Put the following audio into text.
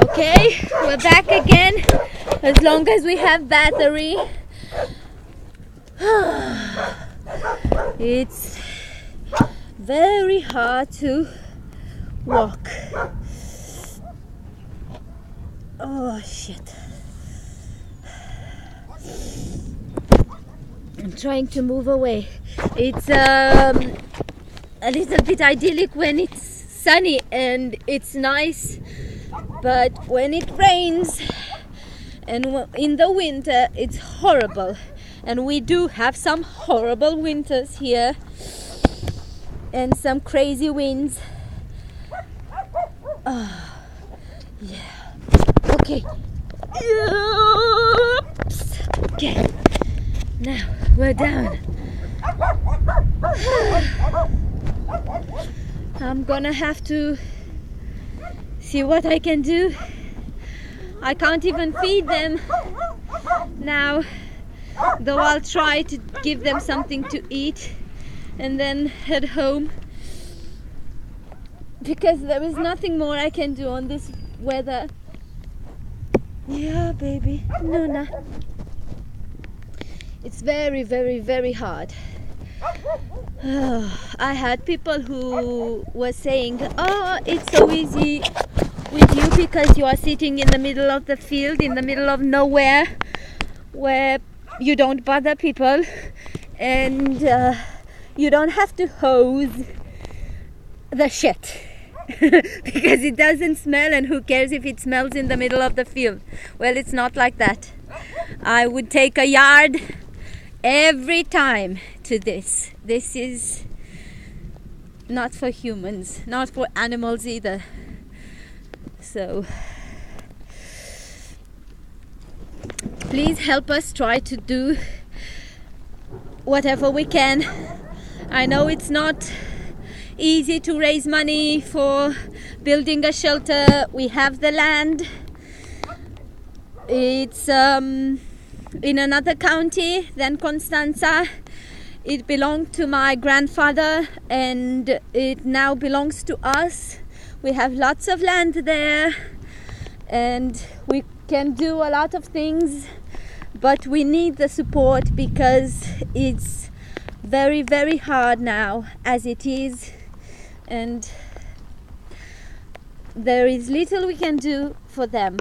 Okay, we're back again, as long as we have battery. It's very hard to walk. Oh shit. I'm trying to move away. It's a little bit idyllic when it's sunny and it's nice, but when it rains and in the winter it's horrible. And we do have some horrible winters here and some crazy winds. Yeah. Okay. Oops. Okay. Now we're down. I'm gonna have to see what I can do. I can't even feed them now, though I'll try to give them something to eat and then head home, because there is nothing more I can do on this weather. Yeah, baby, Nuna. It's very, very, very hard. I had people who were saying, oh, it's so easy with you because you are sitting in the middle of the field, in the middle of nowhere, where you don't bother people and you don't have to hose the shit because it doesn't smell, and who cares if it smells in the middle of the field. Well, it's not like that. I would take a yard every time to this. This is not for humans, not for animals either. So please help us try to do whatever we can. I know it's not easy to raise money for building a shelter. We have the land. It's in another county than Constanza. It belonged to my grandfather and it now belongs to us. We have lots of land there and we can do a lot of things, but we need the support because it's very, very hard now as it is, and there is little we can do for them.